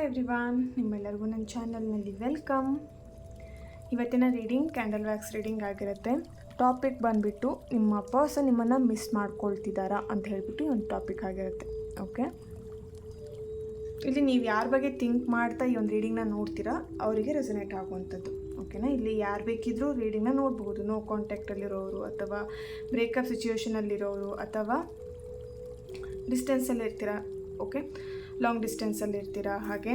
Everyone, ನಿಮ್ಮೆಲ್ಲರಿಗೂ ನನ್ನ ಚಾನಲ್ನಲ್ಲಿ ವೆಲ್ಕಮ್. ಇವತ್ತಿನ ರೀಡಿಂಗ್ ಕ್ಯಾಂಡಲ್ ವ್ಯಾಕ್ಸ್ ರೀಡಿಂಗ್ ಆಗಿರುತ್ತೆ. ಟಾಪಿಕ್ ಬಂದುಬಿಟ್ಟು ನಿಮ್ಮ ಪರ್ಸನ್ ನಿಮ್ಮನ್ನು ಮಿಸ್ ಮಾಡ್ಕೊಳ್ತಿದ್ದಾರಾ ಅಂತ ಹೇಳಿಬಿಟ್ಟು ಒಂದು ಟಾಪಿಕ್ ಆಗಿರುತ್ತೆ. ಓಕೆ, ಇಲ್ಲಿ ನೀವು ಯಾರ ಬಗ್ಗೆ ಥಿಂಕ್ ಮಾಡ್ತಾ ಈ ಒಂದು ರೀಡಿಂಗ್ನ ನೋಡ್ತೀರಾ ಅವರಿಗೆ ರೆಸೊನೇಟ್ ಆಗುವಂಥದ್ದು. ಓಕೆನಾ, ಇಲ್ಲಿ ಯಾರು ಬೇಕಿದ್ರೂ ರೀಡಿಂಗ್ನ ನೋಡ್ಬೋದು. ನೋ ಕಾಂಟ್ಯಾಕ್ಟಲ್ಲಿರೋರು ಅಥವಾ ಬ್ರೇಕಪ್ ಸಿಚುವೇಷನಲ್ಲಿರೋರು ಅಥವಾ ಡಿಸ್ಟೆನ್ಸಲ್ಲಿ ಇರ್ತೀರಾ. ಓಕೆ, ಲಾಂಗ್ ಡಿಸ್ಟೆನ್ಸಲ್ಲಿ ಇರ್ತೀರಾ. ಹಾಗೆ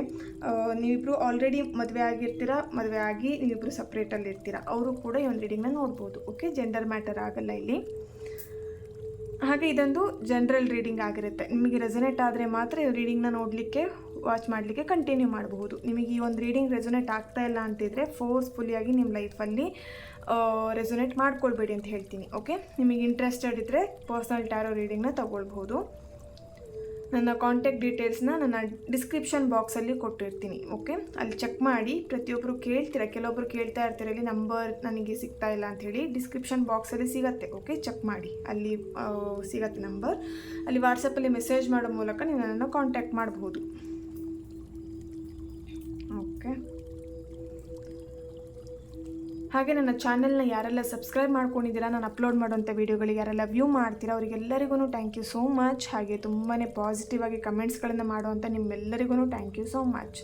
ನೀವಿಬ್ಬರು ಆಲ್ರೆಡಿ ಮದುವೆ ಆಗಿರ್ತೀರಾ, ಮದುವೆ ಆಗಿ ನೀವಿಬ್ಬರು ಸಪ್ರೇಟಲ್ಲಿ ಇರ್ತೀರಾ, ಅವರು ಕೂಡ ಈ ಒಂದು ರೀಡಿಂಗ್ನ ನೋಡ್ಬೋದು. ಓಕೆ, ಜೆಂಡರ್ ಮ್ಯಾಟರ್ ಆಗಲ್ಲ ಇಲ್ಲಿ. ಹಾಗೆ ಇದೊಂದು ಜನರಲ್ ರೀಡಿಂಗ್ ಆಗಿರುತ್ತೆ. ನಿಮಗೆ ರೆಸೊನೇಟ್ ಆದರೆ ಮಾತ್ರ ಈ ರೀಡಿಂಗ್ನ ನೋಡಲಿಕ್ಕೆ, ವಾಚ್ ಮಾಡಲಿಕ್ಕೆ ಕಂಟಿನ್ಯೂ ಮಾಡಬಹುದು. ನಿಮಗೆ ಈ ಒಂದು ರೀಡಿಂಗ್ ರೆಸೊನೇಟ್ ಆಗ್ತಾ ಇಲ್ಲ ಅಂತಿದ್ರೆ ಫೋರ್ಸ್ಫುಲ್ಲಿಯಾಗಿ ನಿಮ್ಮ ಲೈಫಲ್ಲಿ ರೆಸೊನೇಟ್ ಮಾಡ್ಕೊಳ್ಬೇಡಿ ಅಂತ ಹೇಳ್ತೀನಿ. ಓಕೆ, ನಿಮಗೆ ಇಂಟ್ರೆಸ್ಟೆಡ್ ಇದ್ದರೆ ಪರ್ಸನಲ್ ಟ್ಯಾರೋ ರೀಡಿಂಗ್ನ ತಗೊಳ್ಬಹುದು. ನನ್ನ ಕಾಂಟ್ಯಾಕ್ಟ್ ಡೀಟೇಲ್ಸ್ನ ನನ್ನ ಡಿಸ್ಕ್ರಿಪ್ಷನ್ ಬಾಕ್ಸಲ್ಲಿ ಕೊಟ್ಟಿರ್ತೀನಿ. ಓಕೆ, ಅಲ್ಲಿ ಚೆಕ್ ಮಾಡಿ. ಪ್ರತಿಯೊಬ್ಬರು ಕೇಳ್ತೀರಾ, ಕೆಲವೊಬ್ಬರು ಕೇಳ್ತಾ ಇರ್ತೀರ ಇಲ್ಲಿ ನಂಬರ್ ನನಗೆ ಸಿಗ್ತಾ ಇಲ್ಲ ಅಂಥೇಳಿ. ಡಿಸ್ಕ್ರಿಪ್ಷನ್ ಬಾಕ್ಸಲ್ಲಿ ಸಿಗುತ್ತೆ. ಓಕೆ, ಚೆಕ್ ಮಾಡಿ, ಅಲ್ಲಿ ಸಿಗತ್ತೆ ನಂಬರ್. ಅಲ್ಲಿ ವಾಟ್ಸಪ್ಪಲ್ಲಿ ಮೆಸೇಜ್ ಮಾಡೋ ಮೂಲಕ ನೀವು ನನ್ನನ್ನು ಕಾಂಟ್ಯಾಕ್ಟ್ ಮಾಡಬಹುದು. ಓಕೆ, ಹಾಗೆ ನನ್ನ ಚಾನೆಲ್ನ ಯಾರೆಲ್ಲ ಸಬ್ಸ್ಕ್ರೈಬ್ ಮಾಡ್ಕೊಂಡಿದ್ದೀರಾ, ನಾನು ಅಪ್ಲೋಡ್ ಮಾಡೋಂಥ ವೀಡಿಯೋಗಳಿಗೆ ಯಾರೆಲ್ಲ ವ್ಯೂ ಮಾಡ್ತೀರಾ ಅವರಿಗೆಲ್ಲರಿಗೂ ಥ್ಯಾಂಕ್ ಯು ಸೋ ಮಚ್. ಹಾಗೆ ತುಂಬಾ ಪಾಸಿಟಿವ್ ಆಗಿ ಕಮೆಂಟ್ಸ್ಗಳನ್ನು ಮಾಡುವಂಥ ನಿಮ್ಮೆಲ್ಲರಿಗೂ ಥ್ಯಾಂಕ್ ಯು ಸೋ ಮಚ್.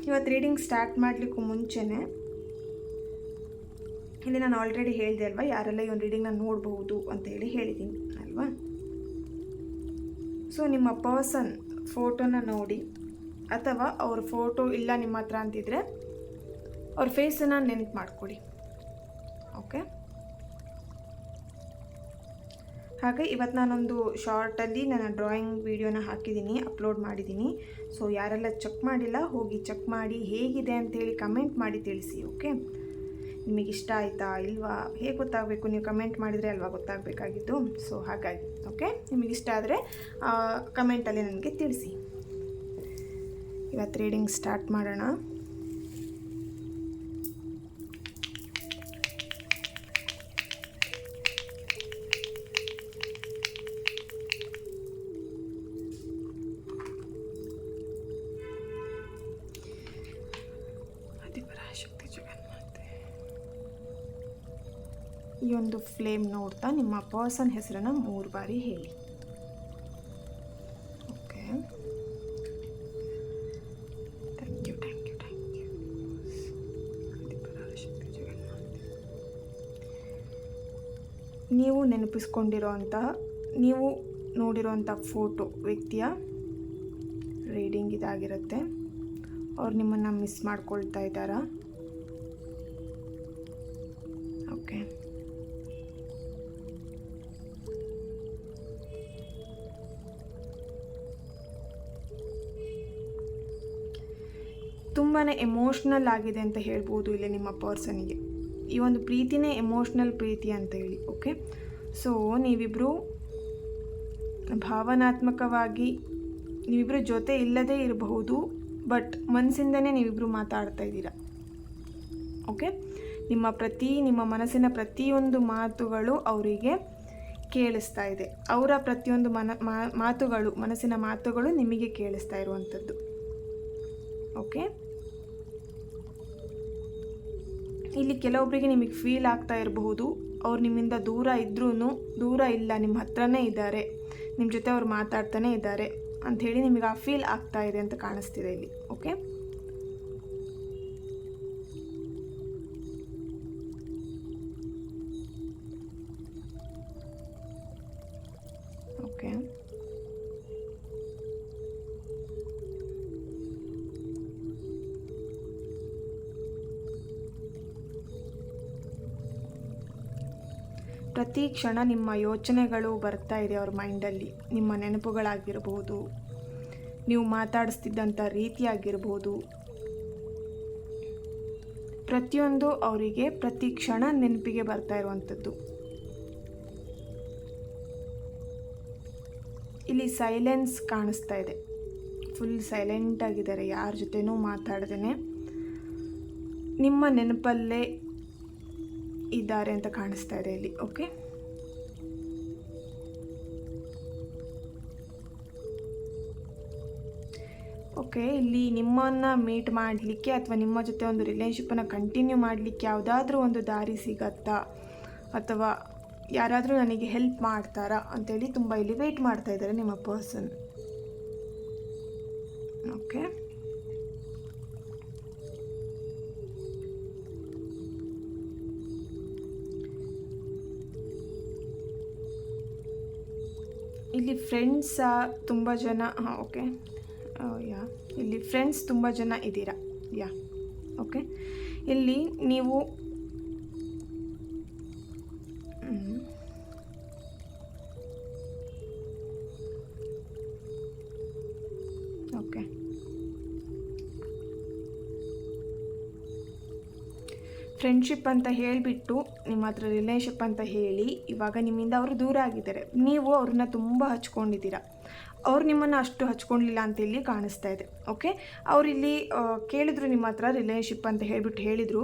ಇವತ್ತು ರೀಡಿಂಗ್ ಸ್ಟಾರ್ಟ್ ಮಾಡಲಿಕ್ಕೂ ಮುಂಚೆನೇ ಇಲ್ಲಿ ನಾನು ಆಲ್ರೆಡಿ ಹೇಳಿದೆ ಅಲ್ವಾ, ಯಾರೆಲ್ಲ ಈ ಒಂದು ರೀಡಿಂಗ್ನ ನೋಡಬಹುದು ಅಂತ ಹೇಳಿ ಹೇಳಿದ್ದೀನಿ ಅಲ್ವಾ. ಸೊ ನಿಮ್ಮ ಪರ್ಸನ್ ಫೋಟೋನ ನೋಡಿ, ಅಥವಾ ಅವ್ರ ಫೋಟೋ ಇಲ್ಲ ನಿಮ್ಮ ಹತ್ರ ಅಂತಿದ್ರೆ ಅವ್ರ ಫೇಸನ್ನು ನೆನಪು ಮಾಡಿಕೊಡಿ. ಓಕೆ, ಹಾಗೆ ಇವತ್ತು ನಾನೊಂದು ಶಾರ್ಟಲ್ಲಿ ನನ್ನ ಡ್ರಾಯಿಂಗ್ ವಿಡಿಯೋನ ಹಾಕಿದ್ದೀನಿ, ಅಪ್ಲೋಡ್ ಮಾಡಿದ್ದೀನಿ. ಸೊ ಯಾರೆಲ್ಲ ಚೆಕ್ ಮಾಡಿಲ್ಲ ಹೋಗಿ ಚೆಕ್ ಮಾಡಿ, ಹೇಗಿದೆ ಅಂತೇಳಿ ಕಮೆಂಟ್ ಮಾಡಿ ತಿಳಿಸಿ. ಓಕೆ, ನಿಮಗಿಷ್ಟ ಆಯಿತಾ ಇಲ್ವಾ ಹೇಗೆ ಗೊತ್ತಾಗಬೇಕು, ನೀವು ಕಮೆಂಟ್ ಮಾಡಿದರೆ ಅಲ್ವಾ ಗೊತ್ತಾಗಬೇಕಾಗಿತ್ತು. ಸೊ ಹಾಗಾಗಿ ಓಕೆ, ನಿಮಗಿಷ್ಟ ಆದರೆ ಕಮೆಂಟಲ್ಲಿ ನನಗೆ ತಿಳಿಸಿ. ಇವತ್ತು ರೀಡಿಂಗ್ ಸ್ಟಾರ್ಟ್ ಮಾಡೋಣ. ಈ ಒಂದು ಫ್ಲೇಮ್ ನೋಡ್ತಾ ನಿಮ್ಮ ಪರ್ಸನ್ ಹೆಸರನ್ನು 3 ಬಾರಿ ಹೇಳಿ. Okay, thank you thank you thank you. ನೀವು ನೆನಪಿಸ್ಕೊಂಡಿರೋಂತಹ, ನೀವು ನೋಡಿರೋಂಥ ಫೋಟೋ ವ್ಯಕ್ತಿಯ ರೀಡಿಂಗ್ ಇದಾಗಿರುತ್ತೆ. ಅವ್ರು ನಿಮ್ಮನ್ನು ಮಿಸ್ ಮಾಡ್ಕೊಳ್ತಾ ಇದ್ದಾರಾ? ಓಕೆ, ತುಂಬಾ ಎಮೋಷ್ನಲ್ ಆಗಿದೆ ಅಂತ ಹೇಳ್ಬೋದು ಇಲ್ಲಿ ನಿಮ್ಮ ಪರ್ಸನಿಗೆ. ಈ ಒಂದು ಪ್ರೀತಿನೇ ಎಮೋಷ್ನಲ್ ಪ್ರೀತಿ ಅಂತ ಹೇಳಿ. ಓಕೆ, ಸೊ ನೀವಿಬ್ಬರು ಭಾವನಾತ್ಮಕವಾಗಿ ನೀವಿಬ್ಬರು ಜೊತೆ ಇಲ್ಲದೇ ಇರಬಹುದು, ಬಟ್ ಮನಸ್ಸಿಂದನೇ ನೀವಿಬ್ಬರು ಮಾತಾಡ್ತಾ ಇದ್ದೀರಾ. ಓಕೆ, ನಿಮ್ಮ ಮನಸ್ಸಿನ ಪ್ರತಿಯೊಂದು ಮಾತುಗಳು ಅವರಿಗೆ ಕೇಳಿಸ್ತಾ ಇದೆ. ಅವರ ಪ್ರತಿಯೊಂದು ಮನಸ್ಸಿನ ಮಾತುಗಳು ನಿಮಗೆ ಕೇಳಿಸ್ತಾ ಇರುವಂಥದ್ದು. ಓಕೆ, ಇಲ್ಲಿ ಕೆಲವೊಬ್ಬರಿಗೆ ನಿಮಗೆ ಫೀಲ್ ಆಗ್ತಾ ಇರಬಹುದು ಅವ್ರು ನಿಮ್ಮಿಂದ ದೂರ ಇದ್ರೂ ದೂರ ಇಲ್ಲ, ನಿಮ್ಮ ಹತ್ರನೇ ಇದ್ದಾರೆ, ನಿಮ್ಮ ಜೊತೆ ಅವ್ರು ಮಾತಾಡ್ತಾನೆ ಇದ್ದಾರೆ ಅಂಥೇಳಿ ನಿಮಗೆ ಆ ಫೀಲ್ ಆಗ್ತಾ ಇದೆ ಅಂತ ಕಾಣಿಸ್ತಿದೆ ಇಲ್ಲಿ. ಓಕೆ, ಓಕೆ, ಪ್ರತಿ ಕ್ಷಣ ನಿಮ್ಮ ಯೋಚನೆಗಳು ಬರ್ತಾ ಇದೆ ಅವ್ರ ಮೈಂಡಲ್ಲಿ. ನಿಮ್ಮ ನೆನಪುಗಳಾಗಿರ್ಬೋದು, ನೀವು ಮಾತಾಡಿಸ್ತಿದ್ದಂಥ ರೀತಿಯಾಗಿರ್ಬೋದು, ಪ್ರತಿಯೊಂದು ಅವರಿಗೆ ಪ್ರತಿ ಕ್ಷಣ ನೆನಪಿಗೆ ಬರ್ತಾ ಇರುವಂಥದ್ದು. ಇಲ್ಲಿ ಸೈಲೆನ್ಸ್ ಕಾಣಿಸ್ತಾ ಇದೆ, ಫುಲ್ ಸೈಲೆಂಟ್ ಆಗಿದ್ದಾರೆ, ಯಾರ ಜೊತೆನೂ ಮಾತಾಡ್ದೇ ನಿಮ್ಮ ನೆನಪಲ್ಲೇ ಇದ್ದಾರೆ ಅಂತ ಕಾಣಿಸ್ತಾ ಇದೆ ಇಲ್ಲಿ. ಓಕೆ, ಓಕೆ, ಇಲ್ಲಿ ನಿಮ್ಮನ್ನು ಮೀಟ್ ಮಾಡಲಿಕ್ಕೆ ಅಥವಾ ನಿಮ್ಮ ಜೊತೆ ಒಂದು ರಿಲೇಷನ್ಶಿಪ್ಪನ್ನು ಕಂಟಿನ್ಯೂ ಮಾಡಲಿಕ್ಕೆ ಯಾವುದಾದ್ರೂ ಒಂದು ದಾರಿ ಸಿಗತ್ತಾ, ಅಥವಾ ಯಾರಾದರೂ ನನಗೆ ಹೆಲ್ಪ್ ಮಾಡ್ತಾರಾ ಅಂತೇಳಿ ತುಂಬ ಇಲ್ಲಿ ವೆಯ್ಟ್ ಮಾಡ್ತಾ ಇದ್ದಾರೆ ನಿಮ್ಮ ಪರ್ಸನ್. ಓಕೆ, ಇಲ್ಲಿ ಫ್ರೆಂಡ್ಸ ತುಂಬ ಜನ, ಓಕೆ ಇಲ್ಲಿ ಫ್ರೆಂಡ್ಸ್ ತುಂಬ ಜನ ಇದ್ದೀರಾ. ಓಕೆ, ಇಲ್ಲಿ ನೀವು ಓಕೆ ಫ್ರೆಂಡ್ಶಿಪ್ ಅಂತ ಹೇಳಿಬಿಟ್ಟು ನಿಮ್ಮ ಹತ್ರ ರಿಲೇಷನ್ಶಿಪ್ ಅಂತ ಹೇಳಿ ಇವಾಗ ನಿಮ್ಮಿಂದ ಅವರು ದೂರ ಆಗಿದ್ದಾರೆ. ನೀವು ಅವ್ರನ್ನ ತುಂಬ ಹಚ್ಕೊಂಡಿದ್ದೀರಾ, ಅವ್ರು ನಿಮ್ಮನ್ನು ಅಷ್ಟು ಹಚ್ಕೊಂಡಿಲ್ಲ ಅಂತ ಇಲ್ಲಿ ಕಾಣಿಸ್ತಾ ಇದೆ. ಓಕೆ, ಅವರಿಲ್ಲಿ ಕೇಳಿದ್ರು ನಿಮ್ಮ ಹತ್ರ ರಿಲೇಷನ್ಶಿಪ್ ಅಂತ ಹೇಳಿಬಿಟ್ಟು ಹೇಳಿದರು,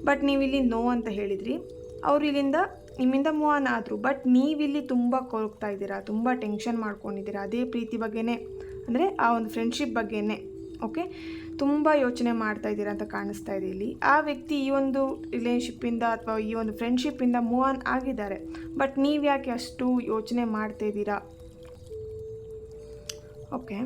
ಬಟ್ ನೀವಿಲ್ಲಿ ನೋ ಅಂತ ಹೇಳಿದ್ರಿ. ಅವರು ನಿಮ್ಮಿಂದ ಮೂವ್ ಆನ್ ಆದರು, ಬಟ್ ನೀವಿಲ್ಲಿ ತುಂಬ ಕೊರಗ್ತಾ ಇದ್ದೀರಾ, ತುಂಬ ಟೆನ್ಷನ್ ಮಾಡ್ಕೊಂಡಿದ್ದೀರಾ. ಅದೇ ಪ್ರೀತಿ ಬಗ್ಗೆನೇ, ಅಂದರೆ ಆ ಒಂದು ಫ್ರೆಂಡ್ಶಿಪ್ ಬಗ್ಗೆನೇ ಓಕೆ ತುಂಬ ಯೋಚನೆ ಮಾಡ್ತಾ ಇದ್ದೀರಾ ಅಂತ ಕಾಣಿಸ್ತಾ ಇದೆ ಇಲ್ಲಿ. ಆ ವ್ಯಕ್ತಿ ಈ ಒಂದು ರಿಲೇಷನ್ಶಿಪ್ಪಿಂದ ಅಥವಾ ಈ ಒಂದು ಫ್ರೆಂಡ್ಶಿಪ್ಪಿಂದ ಮೂವ್ ಆನ್ ಆಗಿದ್ದಾರೆ, ಬಟ್ ನೀವು ಯಾಕೆ ಅಷ್ಟು ಯೋಚನೆ ಮಾಡ್ತಾ ಇದ್ದೀರಾ? ಓಕೆ,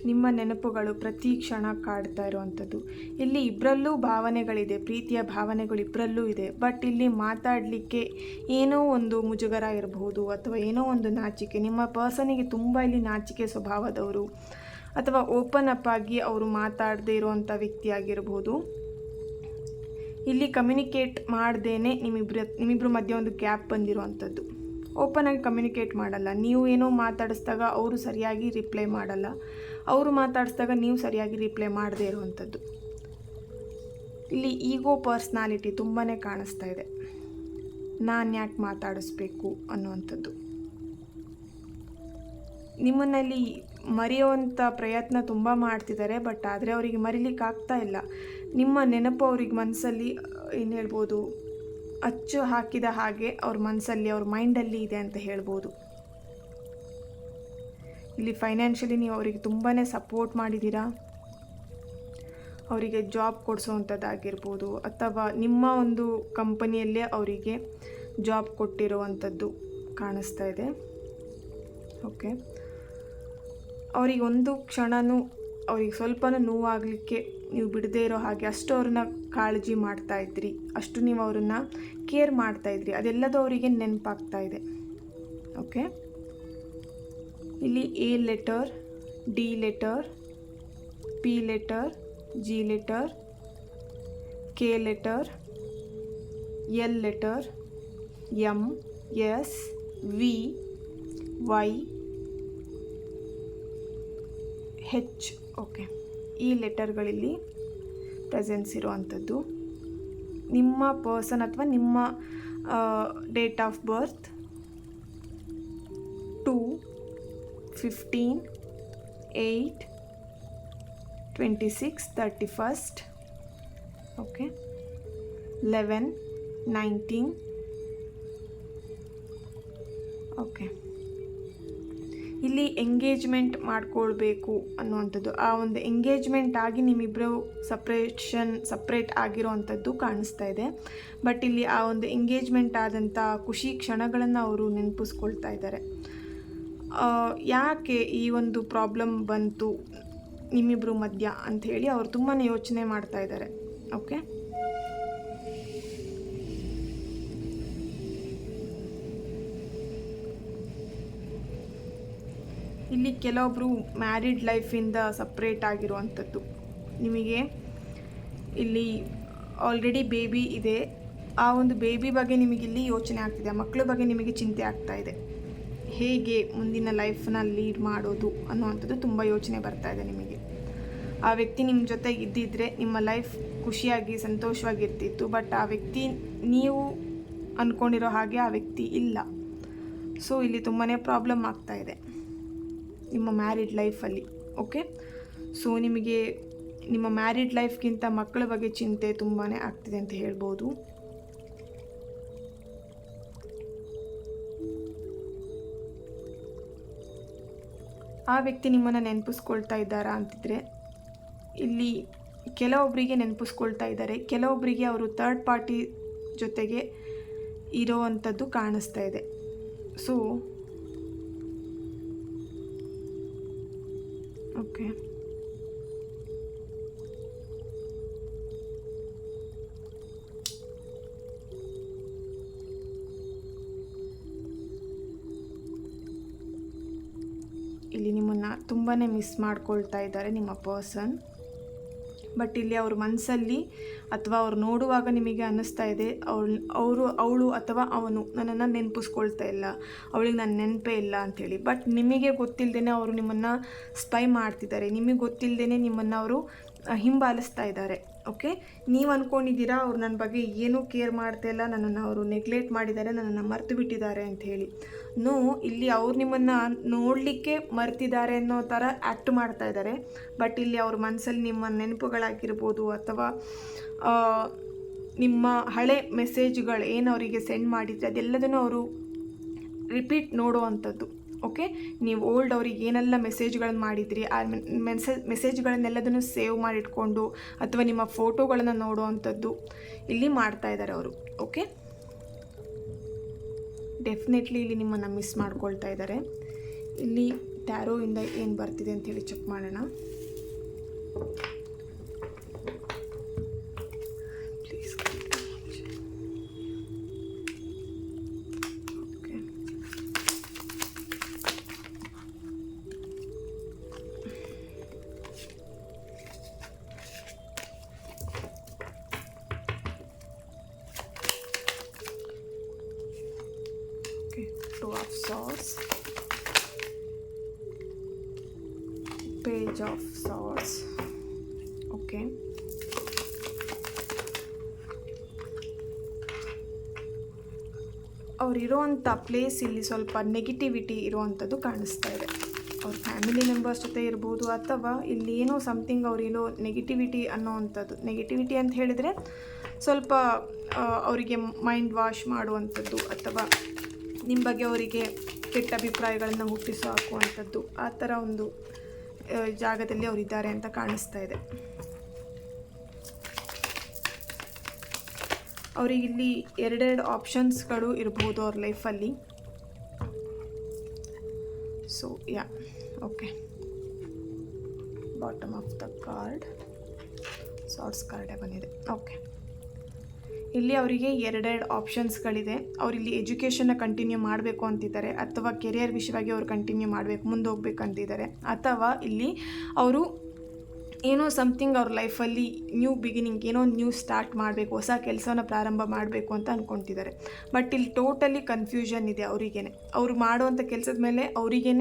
ನಿಮ್ಮ ನೆನಪುಗಳು ಪ್ರತಿ ಕ್ಷಣ ಕಾಡ್ತಾ ಇರುವಂಥದ್ದು. ಇಲ್ಲಿ ಇಬ್ಬರಲ್ಲೂ ಭಾವನೆಗಳಿದೆ, ಪ್ರೀತಿಯ ಭಾವನೆಗಳು ಇಬ್ಬರಲ್ಲೂ ಇದೆ, ಬಟ್ ಇಲ್ಲಿ ಮಾತಾಡಲಿಕ್ಕೆ ಏನೋ ಒಂದು ಮುಜುಗರ ಇರಬಹುದು ಅಥವಾ ಏನೋ ಒಂದು ನಾಚಿಕೆ. ನಿಮ್ಮ ಪರ್ಸನಿಗೆ ತುಂಬ ಇಲ್ಲಿ ನಾಚಿಕೆ ಸ್ವಭಾವದವರು ಅಥವಾ ಓಪನ್ ಅಪ್ ಆಗಿ ಅವರು ಮಾತಾಡದೇ ಇರುವಂಥ ವ್ಯಕ್ತಿ ಆಗಿರ್ಬೋದು. ಇಲ್ಲಿ ಕಮ್ಯುನಿಕೇಟ್ ಮಾಡ್ದೇನೆ ನಿಮ್ಮಿಬ್ಬರ ಮಧ್ಯೆ ಒಂದು ಗ್ಯಾಪ್ ಬಂದಿರುವಂಥದ್ದು. ಓಪನ್ ಆಗಿ ಕಮ್ಯುನಿಕೇಟ್ ಮಾಡಲ್ಲ, ನೀವು ಏನೋ ಮಾತಾಡಿಸಿದಾಗ ಅವರು ಸರಿಯಾಗಿ ರಿಪ್ಲೈ ಮಾಡಲ್ಲ, ಅವರು ಮಾತಾಡಿಸಿದಾಗ ನೀವು ಸರಿಯಾಗಿ ರಿಪ್ಲೈ ಮಾಡದೇ ಇರುವಂಥದ್ದು. ಇಲ್ಲಿ ಈಗೋ ಪರ್ಸ್ನಾಲಿಟಿ ತುಂಬಾ ಕಾಣಿಸ್ತಾ ಇದೆ. ನಾನು ಯಾಕೆ ಮಾತಾಡಿಸ್ಬೇಕು ಅನ್ನುವಂಥದ್ದು. ನಿಮ್ಮನ್ನಲ್ಲಿ ಮರೆಯುವಂಥ ಪ್ರಯತ್ನ ತುಂಬ ಮಾಡ್ತಿದ್ದಾರೆ, ಬಟ್ ಆದರೆ ಅವರಿಗೆ ಮರಿಲಿಕ್ಕೆ ಆಗ್ತಾ ಇಲ್ಲ. ನಿಮ್ಮ ನೆನಪು ಅವ್ರಿಗೆ ಮನಸ್ಸಲ್ಲಿ ಏನು ಹೇಳ್ಬೋದು, ಅಚ್ಚು ಹಾಕಿದ ಹಾಗೆ ಅವ್ರ ಮನಸ್ಸಲ್ಲಿ ಅವ್ರ ಮೈಂಡಲ್ಲಿ ಇದೆ ಅಂತ ಹೇಳ್ಬೋದು. ಇಲ್ಲಿ ಫೈನಾನ್ಷಿಯಲಿ ನೀವು ಅವರಿಗೆ ತುಂಬಾ ಸಪೋರ್ಟ್ ಮಾಡಿದ್ದೀರಾ. ಅವರಿಗೆ ಜಾಬ್ ಕೊಡಿಸೋವಂಥದ್ದಾಗಿರ್ಬೋದು ಅಥವಾ ನಿಮ್ಮ ಒಂದು ಕಂಪನಿಯಲ್ಲೇ ಅವರಿಗೆ ಜಾಬ್ ಕೊಟ್ಟಿರುವಂಥದ್ದು ಕಾಣಿಸ್ತಾ ಇದೆ. ಓಕೆ, ಅವರಿಗೆ ಒಂದು ಕ್ಷಣನೂ ಅವ್ರಿಗೆ ಸ್ವಲ್ಪನೂ ನೋವಾಗಲಿಕ್ಕೆ ನೀವು ಬಿಡದೇ ಇರೋ ಹಾಗೆ ಅಷ್ಟು ಅವ್ರನ್ನ ಕಾಳಜಿ ಮಾಡ್ತಾಯಿದ್ರಿ, ಅಷ್ಟು ನೀವು ಅವ್ರನ್ನ ಕೇರ್ ಮಾಡ್ತಾಯಿದ್ರಿ, ಅದೆಲ್ಲದೂ ಅವರಿಗೆ ನೆನಪಾಗ್ತಾ ಇದೆ. ಓಕೆ, ಇಲ್ಲಿ A letter, D letter, P letter, G letter, K letter, L letter, M, S, V, Y, H. Okay, ಈ ಲೆಟರ್ಗಳಲ್ಲಿ ಪ್ರೆಸೆನ್ಸ್ ಇರುವಂಥದ್ದು. ನಿಮ್ಮ ಪರ್ಸನ್ ಅಥವಾ ನಿಮ್ಮ date of birth 2/15/8/26/31. Okay, 11/19. Okay, ಇಲ್ಲಿ ಎಂಗೇಜ್ಮೆಂಟ್ ಮಾಡ್ಕೊಳ್ಬೇಕು ಅನ್ನುವಂಥದ್ದು. ಆ ಒಂದು ಎಂಗೇಜ್ಮೆಂಟ್ ಆಗಿ ನಿಮ್ಮಿಬ್ಬರು ಸಪ್ರೇಟ್ ಆಗಿರೋವಂಥದ್ದು ಕಾಣಿಸ್ತಾ ಇದೆ. ಬಟ್ ಇಲ್ಲಿ ಆ ಒಂದು ಎಂಗೇಜ್ಮೆಂಟ್ ಆದಂಥ ಖುಷಿ ಕ್ಷಣಗಳನ್ನು ಅವರು ನೆನಪಿಸ್ಕೊಳ್ತಾ ಇದ್ದಾರೆ. ಯಾಕೆ ಈ ಒಂದು ಪ್ರಾಬ್ಲಮ್ ಬಂತು ನಿಮ್ಮಿಬ್ಬರು ಮಧ್ಯ ಅಂಥೇಳಿ ಅವರು ತುಂಬಾ ಯೋಚನೆ ಮಾಡ್ತಾ ಇದ್ದಾರೆ. ಓಕೆ, ಇಲ್ಲಿ ಕೆಲವೊಬ್ಬರು ಮ್ಯಾರಿಡ್ ಲೈಫಿಂದ ಸಪ್ರೇಟ್ ಆಗಿರುವಂಥದ್ದು. ನಿಮಗೆ ಇಲ್ಲಿ ಆಲ್ರೆಡಿ ಬೇಬಿ ಇದೆ, ಆ ಒಂದು ಬೇಬಿ ಬಗ್ಗೆ ನಿಮಗಿಲ್ಲಿ ಯೋಚನೆ ಆಗ್ತಿದೆ, ಮಕ್ಕಳ ಬಗ್ಗೆ ನಿಮಗೆ ಚಿಂತೆ ಆಗ್ತಾ ಇದೆ. ಹೇಗೆ ಮುಂದಿನ ಲೈಫ್ನ ಲೀಡ್ ಮಾಡೋದು ಅನ್ನುವಂಥದ್ದು ತುಂಬ ಯೋಚನೆ ಬರ್ತಾ ಇದೆ ನಿಮಗೆ. ಆ ವ್ಯಕ್ತಿ ನಿಮ್ಮ ಜೊತೆಗೆ ಇದ್ದಿದ್ದರೆ ನಿಮ್ಮ ಲೈಫ್ ಖುಷಿಯಾಗಿ ಸಂತೋಷವಾಗಿರ್ತಿತ್ತು, ಬಟ್ ಆ ವ್ಯಕ್ತಿ ನೀವು ಅಂದ್ಕೊಂಡಿರೋ ಹಾಗೆ ಆ ವ್ಯಕ್ತಿ ಇಲ್ಲ. ಸೊ ಇಲ್ಲಿ ತುಂಬಾ ಪ್ರಾಬ್ಲಮ್ ಆಗ್ತಾ ಇದೆ ನಿಮ್ಮ ಮ್ಯಾರಿಡ್ ಲೈಫಲ್ಲಿ. ಓಕೆ, ಸೊ ನಿಮಗೆ ನಿಮ್ಮ ಮ್ಯಾರಿಡ್ ಲೈಫ್ಗಿಂತ ಮಕ್ಕಳ ಬಗ್ಗೆ ಚಿಂತೆ ತುಂಬಾ ಆಗ್ತಿದೆ ಅಂತ ಹೇಳ್ಬೋದು. ಆ ವ್ಯಕ್ತಿ ನಿಮ್ಮನ್ನು ನೆನಪಿಸ್ಕೊಳ್ತಾ ಇದ್ದಾರಾ ಅಂತಿದ್ರೆ ಇಲ್ಲಿ ಕೆಲವೊಬ್ಬರಿಗೆ ನೆನಪಿಸ್ಕೊಳ್ತಾ ಇದ್ದಾರೆ, ಕೆಲವೊಬ್ಬರಿಗೆ ಅವರು ಥರ್ಡ್ ಪಾರ್ಟಿ ಜೊತೆಗೆ ಇರೋವಂಥದ್ದು ಕಾಣಿಸ್ತಾ ಇದೆ. ಸೊ ಓಕೆ, ಇಲ್ಲಿ ನಿಮ್ಮನ್ನು ತುಂಬಾ ಮಿಸ್ ಮಾಡ್ಕೊಳ್ತಾ ಇದ್ದಾರೆ ನಿಮ್ಮ ಪರ್ಸನ್. ಬಟ್ ಇಲ್ಲಿ ಅವ್ರ ಮನಸ್ಸಲ್ಲಿ ಅಥವಾ ಅವ್ರು ನೋಡುವಾಗ ನಿಮಗೆ ಅನ್ನಿಸ್ತಾ ಇದೆ ಅವಳು ಅಥವಾ ಅವನು ನನ್ನನ್ನು ನೆನಪಿಸ್ಕೊಳ್ತಾ ಇಲ್ಲ, ಅವಳಿಗೆ ನನ್ನ ನೆನಪೇ ಇಲ್ಲ ಅಂಥೇಳಿ. ಬಟ್ ನಿಮಗೆ ಗೊತ್ತಿಲ್ಲದೇ ಅವರು ನಿಮ್ಮನ್ನು ಸ್ಪೈ ಮಾಡ್ತಿದ್ದಾರೆ, ನಿಮಗೆ ಗೊತ್ತಿಲ್ಲದೇ ನಿಮ್ಮನ್ನು ಅವರು ಹಿಂಬಾಲಿಸ್ತಾ ಇದ್ದಾರೆ. ಓಕೆ, ನೀವು ಅಂದ್ಕೊಂಡಿದ್ದೀರಾ ಅವ್ರು ನನ್ನ ಬಗ್ಗೆ ಏನೂ ಕೇರ್ ಮಾಡ್ತಾ ಇಲ್ಲ, ನನ್ನನ್ನು ಅವರು ನೆಗ್ಲೆಕ್ಟ್ ಮಾಡಿದ್ದಾರೆ, ನನ್ನನ್ನು ಮರೆತು ಬಿಟ್ಟಿದ್ದಾರೆ ಅಂಥೇಳಿ. ಇಲ್ಲಿ ಅವ್ರು ನಿಮ್ಮನ್ನು ನೋಡಲಿಕ್ಕೆ ಮರ್ತಿದ್ದಾರೆ ಅನ್ನೋ ಥರ ಆ್ಯಕ್ಟ್ ಮಾಡ್ತಾ ಇದ್ದಾರೆ. ಬಟ್ ಇಲ್ಲಿ ಅವ್ರ ಮನಸ್ಸಲ್ಲಿ ನಿಮ್ಮ ನೆನಪುಗಳಾಗಿರ್ಬೋದು ಅಥವಾ ನಿಮ್ಮ ಹಳೆ ಮೆಸೇಜ್ಗಳು ಏನು ಅವರಿಗೆ ಸೆಂಡ್ ಮಾಡಿದರೆ ಅದೆಲ್ಲದನ್ನು ಅವರು ರಿಪೀಟ್ ನೋಡುವಂಥದ್ದು. ಓಕೆ, ನೀವು ಓಲ್ಡ್ ಅವ್ರಿಗೆ ಏನೆಲ್ಲ ಮೆಸೇಜ್ಗಳನ್ನು ಮಾಡಿದ್ರಿ ಆ ಮೆಸೇಜ್ಗಳನ್ನೆಲ್ಲದನ್ನು ಸೇವ್ ಮಾಡಿಟ್ಕೊಂಡು ಅಥವಾ ನಿಮ್ಮ ಫೋಟೋಗಳನ್ನು ನೋಡುವಂಥದ್ದು ಇಲ್ಲಿ ಮಾಡ್ತಾ ಇದ್ದಾರೆ ಅವರು. ಓಕೆ, ಡೆಫಿನೆಟ್ಲಿ ಇಲ್ಲಿ ನಿಮ್ಮನ್ನು ಮಿಸ್ ಮಾಡ್ಕೊಳ್ತಾ ಇದ್ದಾರೆ. ಇಲ್ಲಿ ಟ್ಯಾರೋಯಿಂದ ಏನು ಬರ್ತಿದೆ ಅಂಥೇಳಿ ಚೆಕ್ ಮಾಡೋಣ. Please Two of Swords, Page of Swords. Okay, ಅವರಿರೋವಂಥ ಪ್ಲೇಸ್ ಇಲ್ಲಿ ಸ್ವಲ್ಪ ನೆಗೆಟಿವಿಟಿ ಇರುವಂಥದ್ದು ಕಾಣಿಸ್ತಾ ಇದೆ. ಅವ್ರ ಫ್ಯಾಮಿಲಿ ಮೆಂಬರ್ಸ್ ಜೊತೆ ಇರ್ಬೋದು ಅಥವಾ ಇಲ್ಲಿ ಏನೋ ಸಮಥಿಂಗ್ ಅವರಿರೋ ನೆಗೆಟಿವಿಟಿ ಅನ್ನೋವಂಥದ್ದು. ನೆಗೆಟಿವಿಟಿ ಅಂತ ಹೇಳಿದರೆ ಸ್ವಲ್ಪ ಅವರಿಗೆ ಮೈಂಡ್ ವಾಶ್ ಮಾಡುವಂಥದ್ದು ಅಥವಾ ನಿಮ್ಮ ಬಗ್ಗೆ ಅವರಿಗೆ ಕೆಟ್ಟ ಅಭಿಪ್ರಾಯಗಳನ್ನು ಹುಟ್ಟಿಸೋ ಹಾಕುವಂಥದ್ದು, ಆ ಥರ ಒಂದು ಜಾಗದಲ್ಲಿ ಅವರಿದ್ದಾರೆ ಅಂತ ಕಾಣಿಸ್ತಾ ಇದೆ. ಅವರಿಗಿಲ್ಲಿ ಎರಡೆರಡು ಆಪ್ಷನ್ಸ್ಗಳು ಇರ್ಬೋದು ಅವ್ರ ಲೈಫಲ್ಲಿ. So yeah, okay, bottom of the card, swords ಕಾರ್ಡೇ ಬಂದಿದೆ. ಓಕೆ, ಇಲ್ಲಿ ಅವರಿಗೆ ಎರಡೆರಡು ಆಪ್ಷನ್ಸ್ಗಳಿದೆ. ಅವರಿಲ್ಲಿ ಎಜುಕೇಷನ್ನ ಕಂಟಿನ್ಯೂ ಮಾಡಬೇಕು ಅಂತಿದ್ದಾರೆ ಅಥವಾ ಕೆರಿಯರ್ ವಿಷಯವಾಗಿ ಅವರು ಕಂಟಿನ್ಯೂ ಮಾಡಬೇಕು, ಮುಂದೆ ಹೋಗ್ಬೇಕಂತಿದ್ದಾರೆ. ಅಥವಾ ಇಲ್ಲಿ ಅವರು ಏನೋ ಸಮಥಿಂಗ್ ಅವ್ರ ಲೈಫಲ್ಲಿ ನ್ಯೂ ಬಿಗಿನಿಂಗ್, ಏನೋ ನ್ಯೂ ಸ್ಟಾರ್ಟ್ ಮಾಡಬೇಕು, ಹೊಸ ಕೆಲಸನ ಪ್ರಾರಂಭ ಮಾಡಬೇಕು ಅಂತ ಅಂದ್ಕೊತಿದ್ದಾರೆ. ಬಟ್ ಇಲ್ಲಿ ಟೋಟಲಿ ಕನ್ಫ್ಯೂಷನ್ ಇದೆ ಅವರಿಗೇ. ಅವರು ಮಾಡುವಂಥ ಕೆಲಸದ ಮೇಲೆ ಅವರಿಗೇ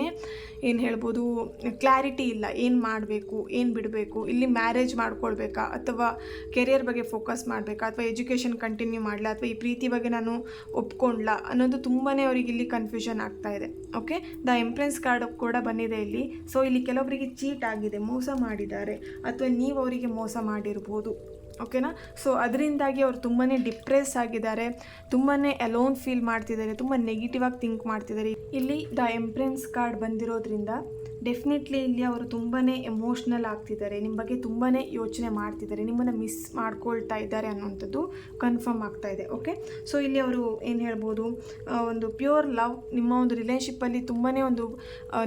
ಏನು ಹೇಳ್ಬೋದು, ಕ್ಲಾರಿಟಿ ಇಲ್ಲ, ಏನು ಮಾಡಬೇಕು, ಏನು ಬಿಡಬೇಕು, ಇಲ್ಲಿ ಮ್ಯಾರೇಜ್ ಮಾಡ್ಕೊಳ್ಬೇಕಾ ಅಥವಾ ಕೆರಿಯರ್ ಬಗ್ಗೆ ಫೋಕಸ್ ಮಾಡಬೇಕಾ ಅಥವಾ ಎಜುಕೇಷನ್ ಕಂಟಿನ್ಯೂ ಮಾಡಲ ಅಥವಾ ಈ ಪ್ರೀತಿ ಬಗ್ಗೆ ನಾನು ಒಪ್ಕೊಂಡ್ಲಾ ಅನ್ನೋದು ತುಂಬಾ ಅವರಿಗೆ ಇಲ್ಲಿ ಕನ್ಫ್ಯೂಷನ್ ಆಗ್ತಾ ಇದೆ. ಓಕೆ, ದ ಎಂಪ್ರೆನ್ಸ್ ಕಾರ್ಡ್ ಕೂಡ ಬಂದಿದೆ ಇಲ್ಲಿ. ಸೊ ಇಲ್ಲಿ ಕೆಲವೊಬ್ಬರಿಗೆ ಚೀಟ್ ಆಗಿದೆ, ಮೋಸ ಮಾಡಿದ್ದಾರೆ ಅಥವಾ ನೀವು ಅವರಿಗೆ ಮೋಸ ಮಾಡಿರ್ಬೋದು. ಓಕೆನಾ, ಸೊ ಅದರಿಂದಾಗಿ ಅವರು ತುಂಬಾ ಡಿಪ್ರೆಸ್ ಆಗಿದ್ದಾರೆ, ತುಂಬಾ ಅಲೋನ್ ಫೀಲ್ ಮಾಡ್ತಿದ್ದಾರೆ, ತುಂಬ ನೆಗೆಟಿವ್ ಆಗಿ ಥಿಂಕ್ ಮಾಡ್ತಿದ್ದಾರೆ. ಇಲ್ಲಿ ದ ಎಂಪ್ರೆನ್ಸ್ ಕಾರ್ಡ್ ಬಂದಿರೋದ್ರಿಂದ ಡೆಫಿನೆಟ್ಲಿ ಇಲ್ಲಿ ಅವರು ತುಂಬಾ ಎಮೋಷ್ನಲ್ ಆಗ್ತಿದ್ದಾರೆ, ನಿಮ್ಮ ಬಗ್ಗೆ ತುಂಬಾ ಯೋಚನೆ ಮಾಡ್ತಿದ್ದಾರೆ, ನಿಮ್ಮನ್ನು ಮಿಸ್ ಮಾಡ್ಕೊಳ್ತಾ ಇದ್ದಾರೆ ಅನ್ನೋಂಥದ್ದು ಕನ್ಫರ್ಮ್ ಆಗ್ತಾ ಇದೆ. ಓಕೆ, ಸೊ ಇಲ್ಲಿ ಅವರು ಏನು ಹೇಳ್ಬೋದು, ಒಂದು ಪ್ಯೂರ್ ಲವ್, ನಿಮ್ಮ ಒಂದು ರಿಲೇಷನ್ಶಿಪ್ಪಲ್ಲಿ ತುಂಬಾ ಒಂದು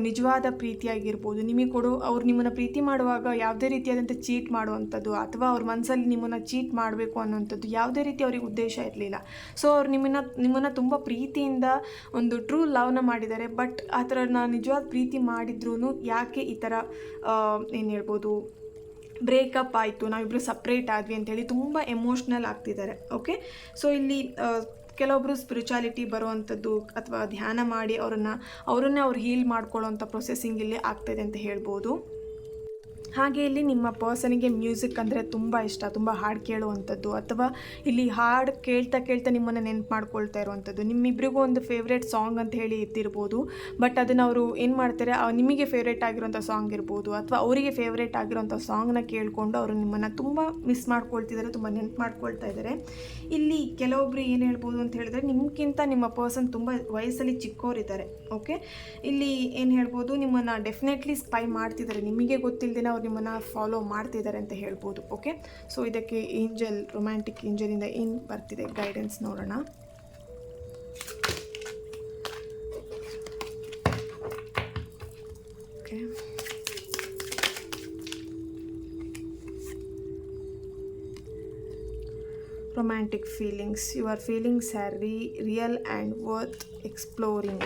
ನಿಜವಾದ ಪ್ರೀತಿಯಾಗಿರ್ಬೋದು, ನಿಮಗೆ ಅವ್ರು ನಿಮ್ಮನ್ನು ಪ್ರೀತಿ ಮಾಡುವಾಗ ಯಾವುದೇ ರೀತಿಯಾದಂಥ ಚೀಟ್ ಮಾಡುವಂಥದ್ದು ಅಥವಾ ಅವ್ರ ಮನಸ್ಸಲ್ಲಿ ನಿಮ್ಮನ್ನು ಚೀಟ್ ಮಾಡಬೇಕು ಅನ್ನೋಂಥದ್ದು ಯಾವುದೇ ರೀತಿ ಅವ್ರಿಗೆ ಉದ್ದೇಶ ಇರಲಿಲ್ಲ. ಸೊ ಅವ್ರು ನಿಮ್ಮನ್ನು ತುಂಬ ಪ್ರೀತಿಯಿಂದ ಒಂದು ಟ್ರೂ ಲವ್ನ ಮಾಡಿದ್ದಾರೆ. ಬಟ್ ಆ ಥರ ನಿಜವಾದ ಪ್ರೀತಿ ಮಾಡಿದ್ರೂ ಯಾಕೆ ಈ ಥರ ಏನು ಹೇಳ್ಬೋದು, ಬ್ರೇಕಪ್ ಆಯಿತು, ನಾವಿಬ್ಬರು ಸಪ್ರೇಟ್ ಆದ್ವಿ ಅಂಥೇಳಿ ತುಂಬ ಎಮೋಷ್ನಲ್ ಆಗ್ತಿದ್ದಾರೆ. ಓಕೆ, ಸೊ ಇಲ್ಲಿ ಕೆಲವೊಬ್ಬರು ಸ್ಪಿರಿಚುಯಾಲಿಟಿ ಬರುವಂಥದ್ದು ಅಥವಾ ಧ್ಯಾನ ಮಾಡಿ ಅವ್ರನ್ನೇ ಅವ್ರು ಹೀಲ್ ಮಾಡ್ಕೊಳ್ಳೋವಂಥ ಪ್ರೊಸೆಸಿಂಗ್ ಇಲ್ಲಿ ಆಗ್ತಾಯಿದೆ ಅಂತ ಹೇಳ್ಬೋದು. ಹಾಗೆ ಇಲ್ಲಿ ನಿಮ್ಮ ಪರ್ಸನಿಗೆ ಮ್ಯೂಸಿಕ್ ಅಂದರೆ ತುಂಬ ಇಷ್ಟ, ತುಂಬ ಹಾಡು ಕೇಳುವಂಥದ್ದು, ಅಥವಾ ಇಲ್ಲಿ ಹಾಡು ಕೇಳ್ತಾ ಕೇಳ್ತಾ ನಿಮ್ಮನ್ನು ನೆನಪು ಮಾಡ್ಕೊಳ್ತಾ ಇರುವಂಥದ್ದು. ನಿಮ್ಮಿಬ್ಬರಿಗೂ ಒಂದು ಫೇವ್ರೇಟ್ ಸಾಂಗ್ ಅಂತ ಹೇಳಿ ಇದ್ದಿರ್ಬೋದು, ಬಟ್ ಅದನ್ನು ಅವರು ಏನು ಮಾಡ್ತಾರೆ, ನಿಮಗೆ ಫೇವ್ರೇಟ್ ಆಗಿರೋಂಥ ಸಾಂಗ್ ಇರ್ಬೋದು, ಅಥವಾ ಅವರಿಗೆ ಫೇವ್ರೇಟ್ ಆಗಿರೋಂಥ ಸಾಂಗ್ನ ಕೇಳಿಕೊಂಡು ಅವರು ನಿಮ್ಮನ್ನು ತುಂಬ ಮಿಸ್ ಮಾಡ್ಕೊಳ್ತಿದ್ದಾರೆ, ತುಂಬ ನೆನಪು ಮಾಡ್ಕೊಳ್ತಾ ಇದ್ದಾರೆ. ಇಲ್ಲಿ ಕೆಲವೊಬ್ಬರು ಏನು ಹೇಳ್ಬೋದು ಅಂತ ಹೇಳಿದ್ರೆ, ನಿಮ್ಗಿಂತ ನಿಮ್ಮ ಪರ್ಸನ್ ತುಂಬ ವಯಸ್ಸಲ್ಲಿ ಚಿಕ್ಕವರಿದ್ದಾರೆ. ಓಕೆ, ಇಲ್ಲಿ ಏನು ಹೇಳ್ಬೋದು, ನಿಮ್ಮನ್ನು ಡೆಫಿನೆಟ್ಲಿ ಸ್ಪೈ ಮಾಡ್ತಿದ್ದಾರೆ, ನಿಮಗೆ ಗೊತ್ತಿಲ್ಲದೇನೆ ಅವ್ರು ನಿಮ್ಮನ್ನು ಫಾಲೋ ಮಾಡ್ತಿದ್ದಾರೆ ಅಂತ ಹೇಳ್ಬೋದು. ಓಕೆ, ಸೊ ಇದಕ್ಕೆ ಏಂಜಲ್, ರೊಮ್ಯಾಂಟಿಕ್ ಏಂಜಲಿಂದ ಏನು ಬರ್ತಿದೆ ಗೈಡೆನ್ಸ್ ನೋಡೋಣ. Okay, romantic feelings. Your feelings are real and worth exploring.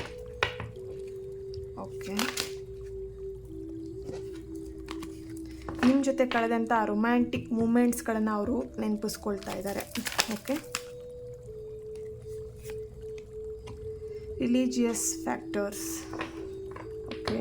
Okay, ನಿಮ್ಮ ಜೊತೆ ಕಳೆದಂಥ ರೊಮ್ಯಾಂಟಿಕ್ ಮೂಮೆಂಟ್ಸ್ಗಳನ್ನು ಅವರು ನೆನಪಿಸ್ಕೊಳ್ತಾ ಇದ್ದಾರೆ. Okay, religious factors. ಓಕೆ,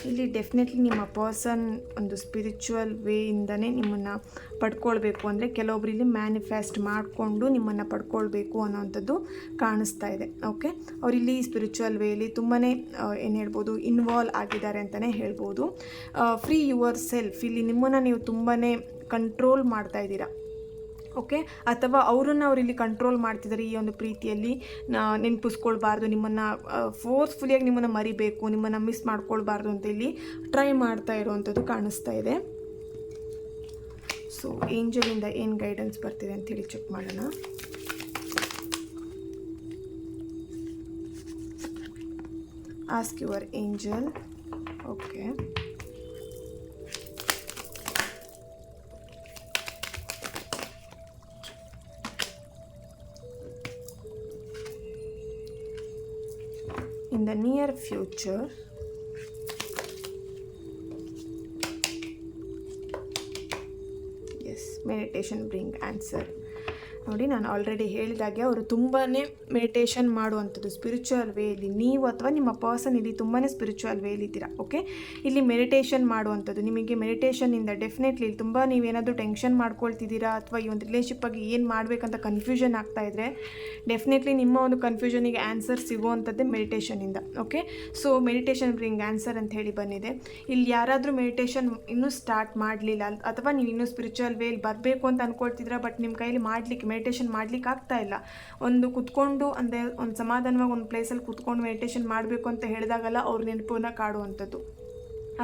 ಇಲ್ಲಿ ಡೆಫಿನೆಟ್ಲಿ ನಿಮ್ಮ ಪರ್ಸನ್ ಒಂದು ಸ್ಪಿರಿಚುವಲ್ ವೇಯಿಂದನೇ ನಿಮ್ಮನ್ನು ಪಡ್ಕೊಳ್ಬೇಕು, ಅಂದರೆ ಕೆಲವೊಬ್ರು ಇಲ್ಲಿ ಮ್ಯಾನಿಫೆಸ್ಟ್ ಮಾಡಿಕೊಂಡು ನಿಮ್ಮನ್ನು ಪಡ್ಕೊಳ್ಬೇಕು ಅನ್ನೋವಂಥದ್ದು ಕಾಣಿಸ್ತಾ ಇದೆ. ಓಕೆ, ಅವರಿಲ್ಲಿ ಸ್ಪಿರಿಚುವಲ್ ವೇಲಿ ತುಂಬಾ ಏನು ಹೇಳ್ಬೋದು, ಇನ್ವಾಲ್ವ್ ಆಗಿದ್ದಾರೆ ಅಂತಲೇ ಹೇಳ್ಬೋದು. ಫ್ರೀ ಯುವರ್ ಸೆಲ್ಫ್, ಇಲ್ಲಿ ನಿಮ್ಮನ್ನು ನೀವು ತುಂಬಾ ಕಂಟ್ರೋಲ್ ಮಾಡ್ತಾ ಇದ್ದೀರಾ. ಓಕೆ, ಅಥವಾ ಅವರನ್ನು ಅವರಿಲ್ಲಿ ಕಂಟ್ರೋಲ್ ಮಾಡ್ತಿದ್ದಾರೆ ಈ ಒಂದು ಪ್ರೀತಿಯಲ್ಲಿ. ನೆನಪಿಸ್ಕೊಳ್ಬಾರ್ದು, ನಿಮ್ಮನ್ನು ಫೋರ್ಸ್ಫುಲಿಯಾಗಿ ನಿಮ್ಮನ್ನು ಮರಿಬೇಕು, ನಿಮ್ಮನ್ನು ಮಿಸ್ ಮಾಡ್ಕೊಳ್ಬಾರ್ದು ಅಂತ ಇಲ್ಲಿ ಟ್ರೈ ಮಾಡ್ತಾ ಇರುವಂಥದ್ದು ಕಾಣಿಸ್ತಾ ಇದೆ. ಸೊ ಏಂಜಲಿಂದ ಏನು ಗೈಡೆನ್ಸ್ ಬರ್ತಿದೆ ಅಂತೇಳಿ ಚೆಕ್ ಮಾಡೋಣ. Ask your angel. Okay, in the near future, yes, meditation bring answer. ನೋಡಿ, ನಾನು ಆಲ್ರೆಡಿ ಹೇಳಿದಾಗೆ ಅವರು ತುಂಬಾ ಮೆಡಿಟೇಷನ್ ಮಾಡುವಂಥದ್ದು ಸ್ಪಿರಿಚುವಲ್ ವೇಲಿ. ನೀವು ಅಥವಾ ನಿಮ್ಮ ಪರ್ಸನ್ ಇಲ್ಲಿ ತುಂಬಾ ಸ್ಪಿರಿಚುವಲ್ ವೇಲಿ ಇದ್ದೀರಾ. ಓಕೆ, ಇಲ್ಲಿ ಮೆಡಿಟೇಷನ್ ಮಾಡುವಂಥದ್ದು, ನಿಮಗೆ ಮೆಡಿಟೇಷನಿಂದ ಡೆಫಿನೆಟ್ಲಿ ತುಂಬ ನೀವೇನಾದರೂ ಟೆನ್ಷನ್ ಮಾಡ್ಕೊಳ್ತಿದ್ದೀರಾ, ಅಥವಾ ಈ ಒಂದು ರಿಲೇಶಿಪ್ ಆಗಿ ಏನು ಮಾಡಬೇಕಂತ ಕನ್ಫ್ಯೂಷನ್ ಆಗ್ತಾಯಿದ್ರೆ ಡೆಫಿನೆಟ್ಲಿ ನಿಮ್ಮ ಒಂದು ಕನ್ಫ್ಯೂಷನಿಗೆ ಆನ್ಸರ್ ಸಿಗುವಂಥದ್ದೇ ಮೆಡಿಟೇಷನಿಂದ. Okay, so meditation bring answer ಅಂತ ಹೇಳಿ ಬಂದಿದೆ. ಇಲ್ಲಿ ಯಾರಾದರೂ ಮೆಡಿಟೇಷನ್ ಇನ್ನೂ ಸ್ಟಾರ್ಟ್ ಮಾಡಲಿಲ್ಲ, ಅಥವಾ ನೀವು ಇನ್ನೂ ಸ್ಪಿರಿಚುವಲ್ ವೇಲಿ ಬರಬೇಕು ಅಂತ ಅಂದ್ಕೊಳ್ತಿದ್ದೀರಾ, ಬಟ್ ನಿಮ್ಮ ಕೈಲಿ ಮೆಡಿಟೇಷನ್ ಮಾಡ್ಲಿಕ್ಕೆ ಆಗ್ತಾ ಇಲ್ಲ. ಒಂದು ಕುತ್ಕೊಂಡು ಅಂದರೆ ಒಂದು ಸಮಾಧಾನವಾಗಿ ಒಂದು ಪ್ಲೇಸಲ್ಲಿ ಕುತ್ಕೊಂಡು ಮೆಡಿಟೇಷನ್ ಮಾಡಬೇಕು ಅಂತ ಹೇಳಿದಾಗಲ್ಲ ಅವ್ರ ನೆನಪನ್ನ ಕಾಡುವಂಥದ್ದು,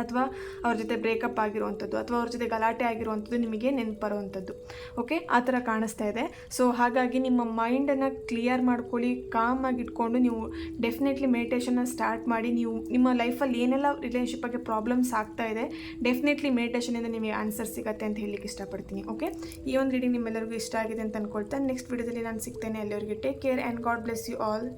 ಅಥವಾ ಅವ್ರ ಜೊತೆ ಬ್ರೇಕಪ್ ಆಗಿರುವಂಥದ್ದು, ಅಥವಾ ಅವ್ರ ಜೊತೆ ಗಲಾಟೆ ಆಗಿರುವಂಥದ್ದು ನಿಮಗೆ ನೆನಪು ಬರುವಂಥದ್ದು. ಓಕೆ, ಆ ಥರ ಕಾಣಿಸ್ತಾ ಇದೆ. ಸೊ ಹಾಗಾಗಿ ನಿಮ್ಮ ಮೈಂಡನ್ನು ಕ್ಲಿಯರ್ ಮಾಡ್ಕೊಳ್ಳಿ, ಕಾಮಾಗಿ ಇಟ್ಕೊಂಡು ನೀವು ಡೆಫಿನೆಟ್ಲಿ ಮೆಡಿಟೇಷನ್ನ ಸ್ಟಾರ್ಟ್ ಮಾಡಿ. ನೀವು ನಿಮ್ಮ ಲೈಫಲ್ಲಿ ಏನೆಲ್ಲ ರಿಲೇಶನ್ಶಿಪ್ಗೆ ಪ್ರಾಬ್ಲಮ್ಸ್ ಆಗ್ತಾ ಇದೆ, ಡೆಫಿನೆಟ್ಲಿ ಮೆಡಿಟೇಷನಿಂದ ನಿಮಗೆ ಆನ್ಸರ್ ಸಿಗುತ್ತೆ ಅಂತ ಹೇಳಲಿಕ್ಕೆ ಇಷ್ಟಪಡ್ತೀನಿ. ಓಕೆ, ಈ ಒಂದು ರೀಡಿಂಗ್ ನಿಮ್ಮೆಲ್ಲರಿಗೂ ಇಷ್ಟ ಆಗಿದೆ ಅಂತ ಅಂದ್ಕೊಳ್ತಾ ನೆಕ್ಸ್ಟ್ ವಿಡಿಯೋದಲ್ಲಿ ನಾನು ಸಿಗ್ತೇನೆ. ಎಲ್ಲರಿಗೂ take care and God bless you all.